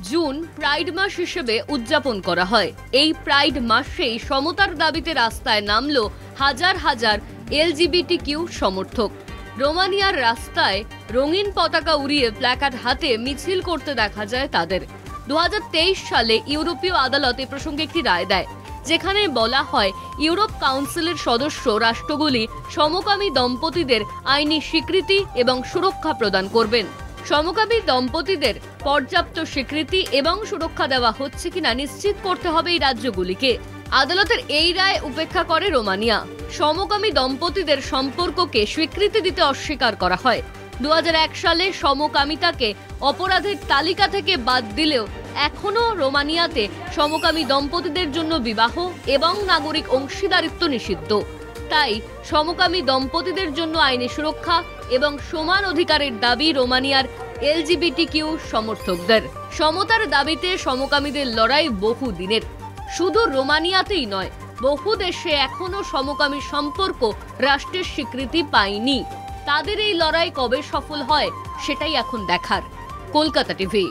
June pride মাস হিসেবে উদযাপন করা হয়। এই প্রাইড মাসেই সমতার দাবিতে রাস্তায় নামলো হাজার হাজার এলজিবিটিকিউ সমর্থক। রোমানিয়ার রাস্তায় রঙিন পতাকা উড়িয়ে প্ল্যাকার্ড হাতে মিছিল করতে দেখা যায় তাদের। 2023 সালে ইউরোপীয় আদালত এ প্রসঙ্গে একটি রায় দেয়, যেখানে বলা হয় ইউরোপ কাউন্সিলের সদস্য রাষ্ট্রগুলি সমকামী দম্পতিদের আইনি স্বীকৃতি এবং সুরক্ষা প্রদান করবেন। সমকামী দম্পতিদের পর্যাপ্ত স্বীকৃতি এবং সুরক্ষা দেওয়া হচ্ছে কিনা নিশ্চিত করতে হবে এই রাজ্যগুলিকে। আদালতের এই রায় উপেক্ষা করে রোমানিয়া। সমকামী দম্পতিদের সম্পর্ককে স্বীকৃতি দিতে অস্বীকার করা হয়। 2001 সালে সমকামিতাকে অপরাধের তালিকা থেকে বাদ দিলেও এখনও রোমানিয়াতে সমকামী দম্পতিদের জন্য বিবাহ এবং নাগরিক অংশীদারিত্ব নিষিদ্ধ। তাই সমকামী দম্পতিদের জন্য আইনি সুরক্ষা এবং সমান অধিকারের দাবি রোমানিয়ার এলজিবিটিকিউ সমর্থকদের। সমতার দাবিতে সমকামীদের লড়াই বহু দিনের। শুধু রোমানিয়াতেই নয়, বহু দেশে এখনো সমকামী সম্পর্ক রাষ্ট্রের স্বীকৃতি পায়নি। তাদের এই লড়াই কবে সফল হয় সেটাই এখন দেখার। কলকাতা টিভি।